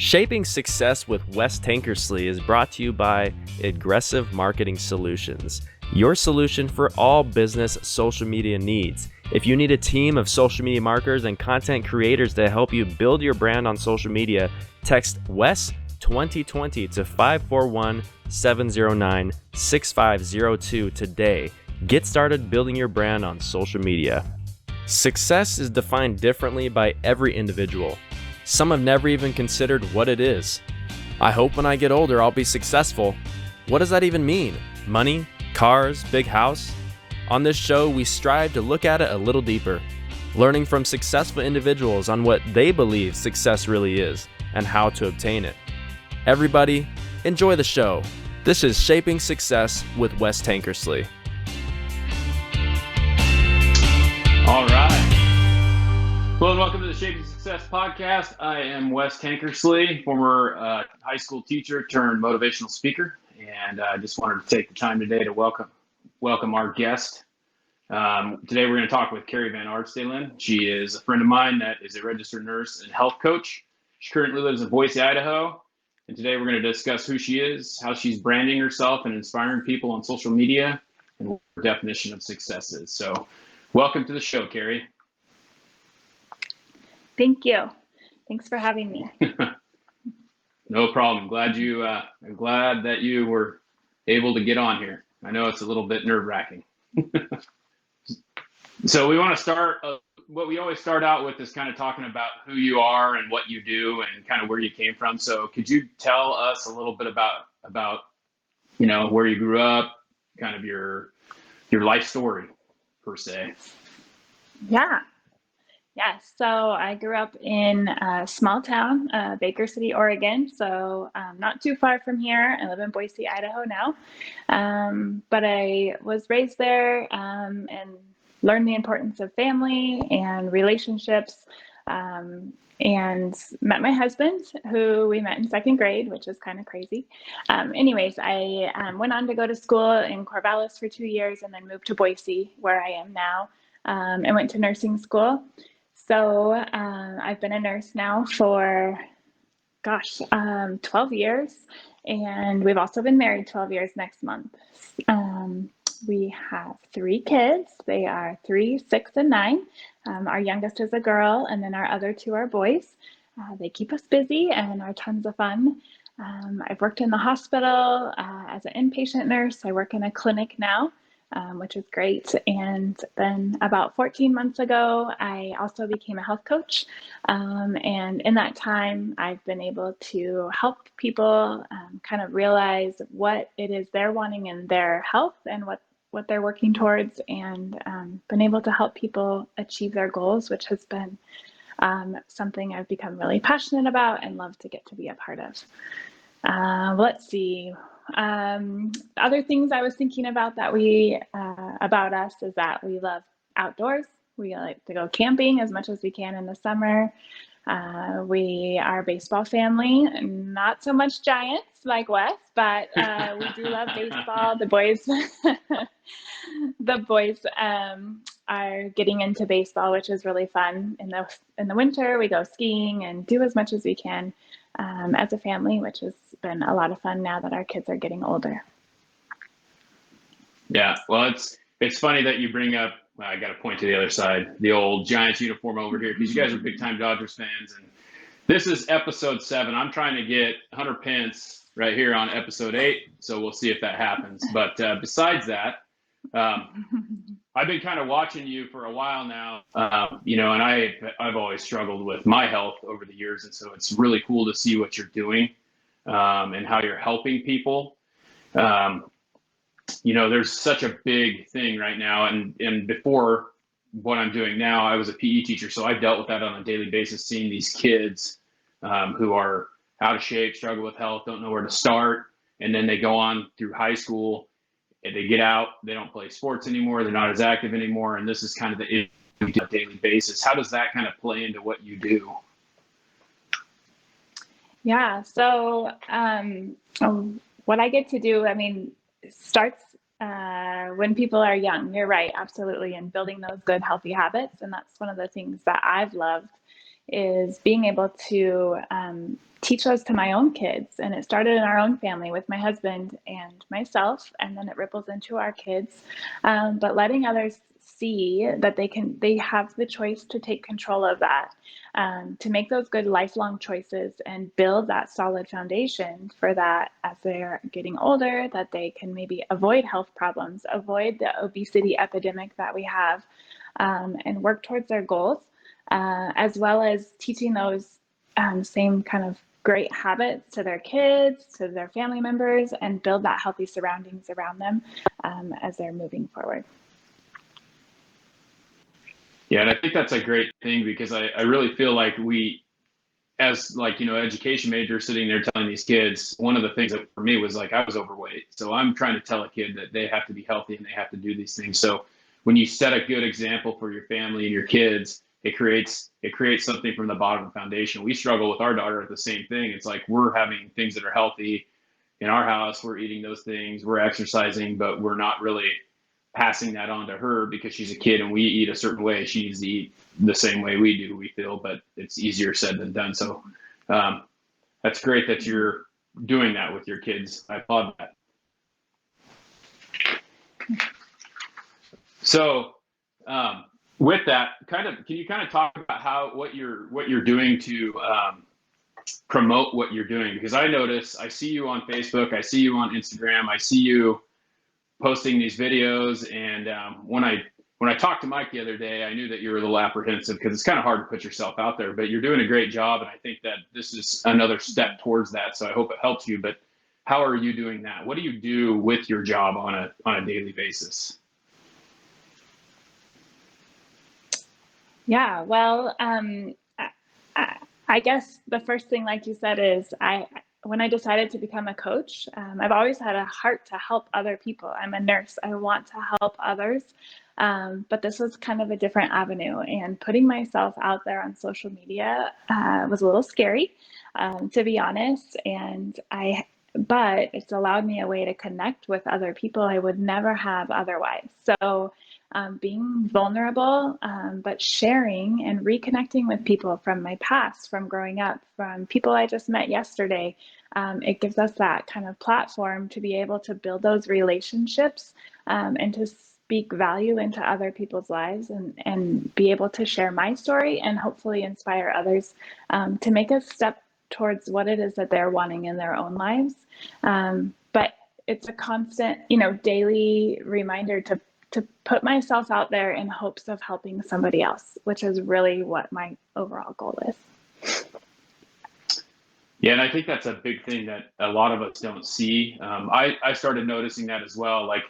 Shaping Success with Wes Tankersley is brought to you by Aggressive Marketing Solutions, your solution for all business social media needs. If you need a team of social media marketers and content creators to help you build your brand on social media, text WES 2020 to 541-709-6502 today. Get started building your brand on social media. Success is defined differently by every individual. Some have never even considered what it is. I hope when I get older I'll be successful. What does that even mean? Money? Cars? Big house? On this show, we strive to look at it a little deeper, learning from successful individuals on what they believe success really is and how to obtain it. Everybody, enjoy the show. This is Shaping Success with Wes Tankersley. All right. Hello and welcome to the Shaping Success podcast. I am Wes Tankersley, former high school teacher turned motivational speaker, and I just wanted to take the time today to welcome our guest. Today we're going to talk with Kari van Artsdalen. She is a friend of mine that is a registered nurse and health coach. She currently lives in Boise, Idaho, and today we're going to discuss who she is, how she's branding herself and inspiring people on social media, and what her definition of success is. So welcome to the show, Kari. Thank you. Thanks for having me. No problem. I'm glad that you were able to get on here. I know it's a little bit nerve-wracking. So we want to start, what we always start out with is kind of talking about who you are and what you do and kind of where you came from. So could you tell us a little bit about where you grew up, kind of your life story per se? Yeah. Yes. So I grew up in a small town, Baker City, Oregon. So not too far from here. I live in Boise, Idaho now. But I was raised there and learned the importance of family and relationships, and met my husband, who we met in second grade, which is kind of crazy. Anyways, I went on to go to school in Corvallis for 2 years and then moved to Boise, where I am now, and went to nursing school. So I've been a nurse now for, 12 years, and we've also been married 12 years next month. We have 3 kids. They are 3, 6, and 9. Our youngest is a girl, and then our other 2 are boys. They keep us busy and are tons of fun. I've worked in the hospital as an inpatient nurse. I work in a clinic now, which is great. And then about 14 months ago, I also became a health coach. And in that time, I've been able to help people kind of realize what it is they're wanting in their health and what they're working towards, and been able to help people achieve their goals, which has been something I've become really passionate about and love to get to be a part of. Let's see. Other things I was thinking about that about us is that we love outdoors. We like to go camping as much as we can in the summer. We are a baseball family, not so much Giants like Wes, but we do love baseball. The boys are getting into baseball, which is really fun. In the winter, we go skiing and do as much as we can as a family, which has been a lot of fun now that our kids are getting older. Yeah, well, it's funny that you bring up, I got to point to the other side, the old Giants uniform over here, because you guys are big time Dodgers fans, and this is episode 7. I'm trying to get Hunter Pence right here on episode 8, so we'll see if that happens. But besides that, I've been kind of watching you for a while now, and I've always struggled with my health over the years, and so it's really cool to see what you're doing and how you're helping people. There's such a big thing right now, and before what I'm doing now, I was a PE teacher, so I've dealt with that on a daily basis, seeing these kids who are out of shape, struggle with health, don't know where to start, and then they go on through high school, and they get out, they don't play sports anymore, they're not as active anymore, and this is kind of the issue on a daily basis. How does that kind of play into what you do? Yeah, so what I get to do, starts when people are young. You're right, absolutely, and building those good, healthy habits. And that's one of the things that I've loved is being able to teach those to my own kids. And it started in our own family with my husband and myself, and then it ripples into our kids. But letting others see that they have the choice to take control of that, to make those good lifelong choices and build that solid foundation for that as they're getting older, that they can maybe avoid health problems, avoid the obesity epidemic that we have, and work towards their goals, as well as teaching those same kind of great habits to their kids, to their family members, and build that healthy surroundings around them as they're moving forward. Yeah, and I think that's a great thing, because I really feel like we, as education majors sitting there telling these kids, one of the things that for me was like, I was overweight. So I'm trying to tell a kid that they have to be healthy and they have to do these things. So when you set a good example for your family and your kids, it creates something from the bottom of the foundation. We struggle with our daughter at the same thing. It's like, we're having things that are healthy in our house. We're eating those things, we're exercising, but we're not really passing that on to her because she's a kid and we eat a certain way. She needs to eat the same way we do, we feel, but it's easier said than done. So that's great that you're doing that with your kids. I applaud that. So with that, can you talk about what you're doing to promote what you're doing? Because I see you on Facebook, I see you on Instagram, I see you posting these videos, and when I talked to Mike the other day, I knew that you were a little apprehensive because it's kind of hard to put yourself out there, but you're doing a great job, and I think that this is another step towards that. So I hope it helps you. But how are you doing that? What do you do with your job on a daily basis? Yeah, well, I guess the first thing, like you said, is when I decided to become a coach, I've always had a heart to help other people. I'm a nurse. I want to help others. But this was kind of a different avenue, and putting myself out there on social media was a little scary, to be honest. But it's allowed me a way to connect with other people I would never have otherwise. So being vulnerable, but sharing and reconnecting with people from my past, from growing up, from people I just met yesterday. It gives us that kind of platform to be able to build those relationships, and to speak value into other people's lives, and be able to share my story and hopefully inspire others to make a step towards what it is that they're wanting in their own lives. But it's a constant, daily reminder to put myself out there in hopes of helping somebody else, which is really what my overall goal is. Yeah, and I think that's a big thing that a lot of us don't see. I started noticing that as well. Like,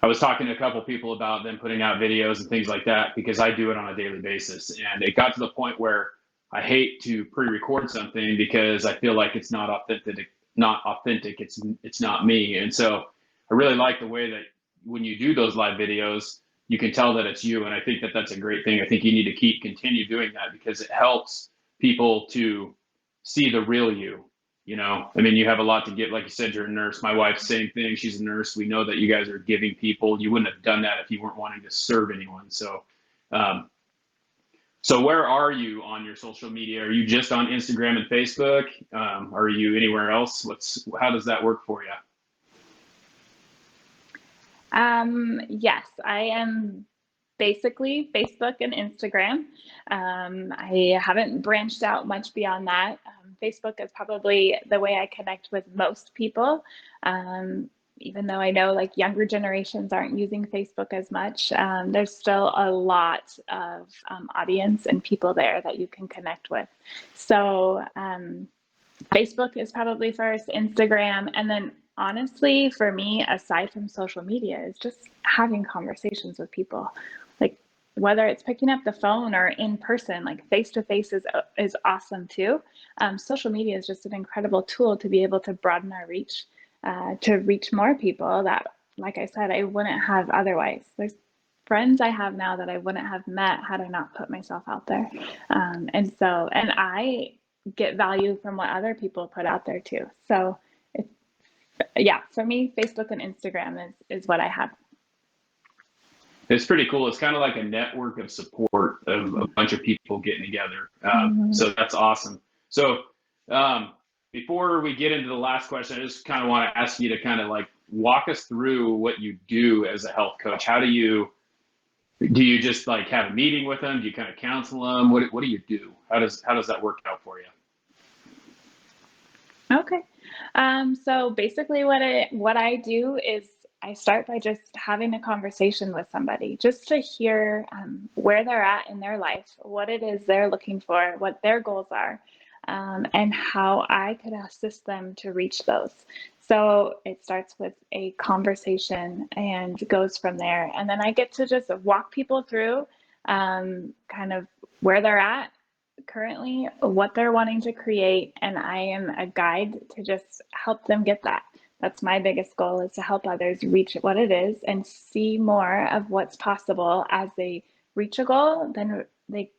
I was talking to a couple people about them putting out videos and things like that, because I do it on a daily basis. And it got to the point where I hate to pre-record something because I feel like it's not authentic. It's not me. And so I really like the way that when you do those live videos, you can tell that it's you. And I think that that's a great thing. I think you need to continue doing that, because it helps people to see the real you. I mean, you have a lot to give. Like you said, you're a nurse. My wife's same thing. She's a nurse. We know that you guys are giving people. You wouldn't have done that if you weren't wanting to serve anyone. So, so where are you on your social media? Are you just on Instagram and Facebook? Are you anywhere else? How does that work for you? Yes, I am basically Facebook and Instagram. I haven't branched out much beyond that. Facebook is probably the way I connect with most people. Even though I know younger generations aren't using Facebook as much, there's still a lot of audience and people there that you can connect with. So Facebook is probably first, Instagram, and then honestly, for me, aside from social media, is just having conversations with people. Whether it's picking up the phone or in person, face to face is awesome too. Social media is just an incredible tool to be able to broaden our reach, to reach more people that, like I said, I wouldn't have otherwise. There's friends I have now that I wouldn't have met had I not put myself out there. And I get value from what other people put out there too. So for me, Facebook and Instagram is what I have. It's pretty cool. It's kind of like a network of support of a bunch of people getting together. Mhm. So that's awesome. So um, before we get into the last question, I just kind of want to ask you to kind of like walk us through what you do as a health coach. How do you just like have a meeting with them? Do you kind of counsel them? What do you do? How does that work out for you? Okay. So basically what I do is I start by just having a conversation with somebody just to hear where they're at in their life, what it is they're looking for, what their goals are, and how I could assist them to reach those. So it starts with a conversation and goes from there. And then I get to just walk people through kind of where they're at currently, what they're wanting to create, and I am a guide to just help them get that. That's my biggest goal, is to help others reach what it is and see more of what's possible as they reach a goal. Then they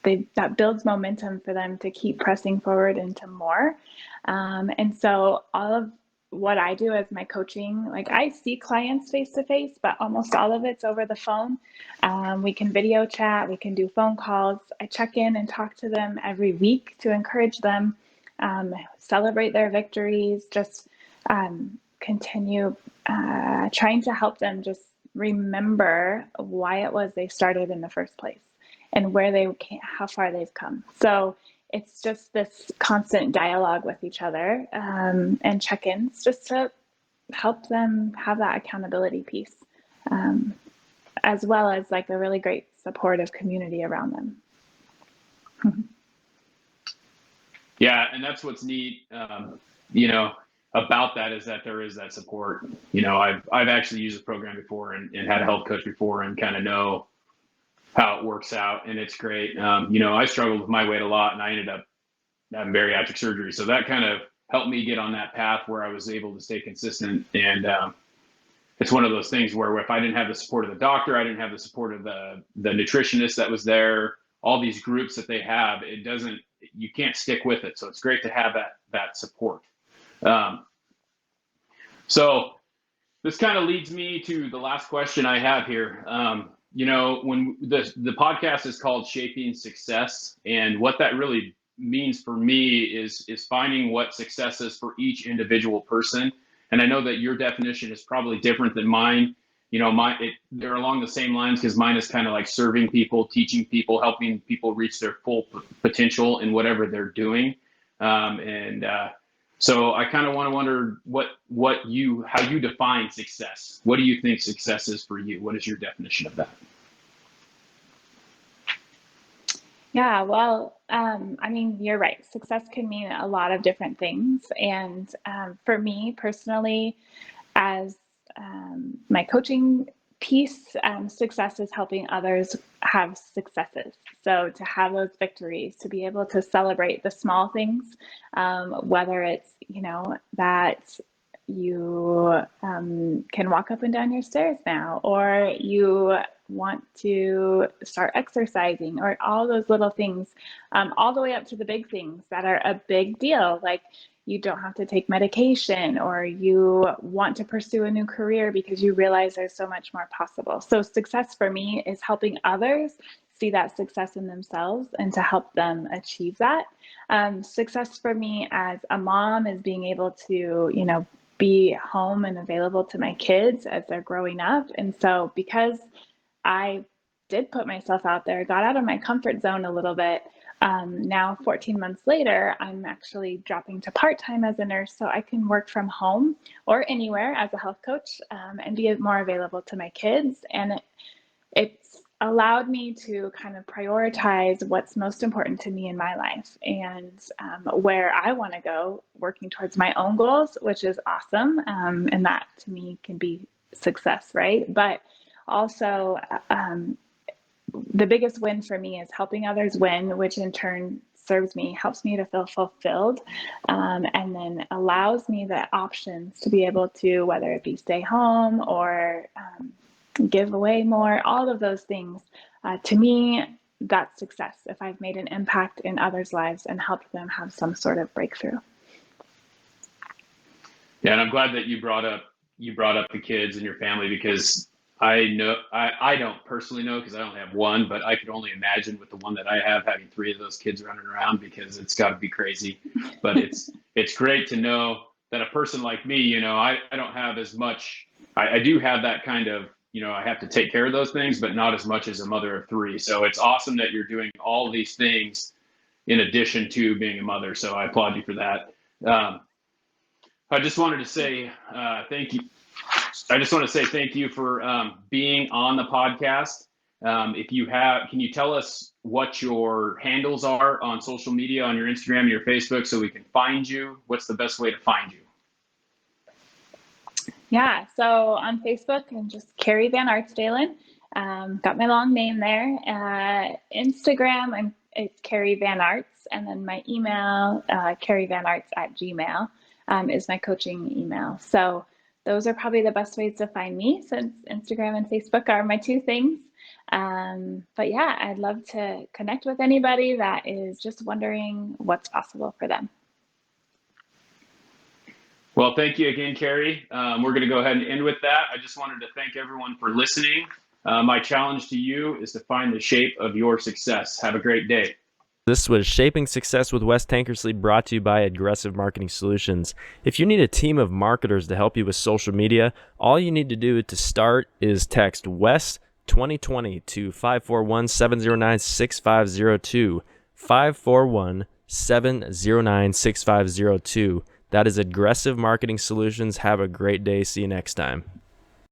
that builds momentum for them to keep pressing forward into more. And so all of what I do as my coaching, like I see clients face to face, but almost all of it's over the phone. We can video chat, we can do phone calls. I check in and talk to them every week to encourage them, celebrate their victories, just continue trying to help them just remember why it was they started in the first place and where they came, how far they've come. So it's just this constant dialogue with each other and check-ins just to help them have that accountability piece, as well as like a really great supportive community around them. Yeah, and that's what's neat, you know, about that is that there is that support. You know, I've actually used the program before and had a health coach before and kind of know how it works out, and it's great. You know, I struggled with my weight a lot, and I ended up having bariatric surgery, so that kind of helped me get on that path where I was able to stay consistent. And it's one of those things where if I didn't have the support of the doctor, I didn't have the support of the nutritionist that was there, all these groups that they have, you can't stick with it. So it's great to have that support. So this kind of leads me to the last question I have here. You know, when the podcast is called Shaping Success, and what that really means for me is finding what success is for each individual person. And I know that your definition is probably different than mine. You know, they're along the same lines, because mine is kind of like serving people, teaching people, helping people reach their full potential in whatever they're doing. So I kind of want to wonder how you define success. What do you think success is for you? What is your definition of that? Yeah, well, I mean, you're right. Success can mean a lot of different things. And for me personally, as my coaching piece, success is helping others have successes. So to have those victories, to be able to celebrate the small things, whether it's, you know, that you can walk up and down your stairs now, or you want to start exercising, or all those little things, all the way up to the big things that are a big deal, like you don't have to take medication, or you want to pursue a new career because you realize there's so much more possible. So success for me is helping others see that success in themselves and to help them achieve that. Success for me as a mom is being able to, you know, be home and available to my kids as they're growing up. And so because I did put myself out there, got out of my comfort zone a little bit. Now, 14 months later, I'm actually dropping to part-time as a nurse, so I can work from home or anywhere as a health coach, and be more available to my kids. And it's allowed me to kind of prioritize what's most important to me in my life, and where I want to go, working towards my own goals, which is awesome. And that to me can be success, right? But also, the biggest win for me is helping others win, which in turn serves me, helps me to feel fulfilled, and then allows me the options to be able to, whether it be stay home or give away more, all of those things. To me, that's success, if I've made an impact in others' lives and helped them have some sort of breakthrough. Yeah, and I'm glad that you brought up the kids and your family, because I know I don't personally know because I only have one, but I could only imagine with the one that I have having three of those kids running around because it's got to be crazy. But it's great to know that a person like me, I don't have as much. I do have that kind of, I have to take care of those things, but not as much as a mother of three. So it's awesome that you're doing all these things in addition to being a mother. So I applaud you for that. I just wanted to say thank you. I just want to say thank you for being on the podcast. Can you tell us what your handles are on social media, on your Instagram and your Facebook, so we can find you? What's the best way to find you? Yeah, so on Facebook, I'm just Kari Van Artsdalen. Got my long name there. Instagram, it's Kari Van Arts, and then my email, karivanarts@gmail, is my coaching email. So those are probably the best ways to find me, since Instagram and Facebook are my two things. But yeah, I'd love to connect with anybody that is just wondering what's possible for them. Well, thank you again, Kari. We're going to go ahead and end with that. I just wanted to thank everyone for listening. My challenge to you is to find the shape of your success. Have a great day. This was Shaping Success with Wes Tankersley, brought to you by Aggressive Marketing Solutions. If you need a team of marketers to help you with social media, all you need to do to start is text Wes 2020 to 541-709-6502, 541-709-6502. That is Aggressive Marketing Solutions. Have a great day. See you next time.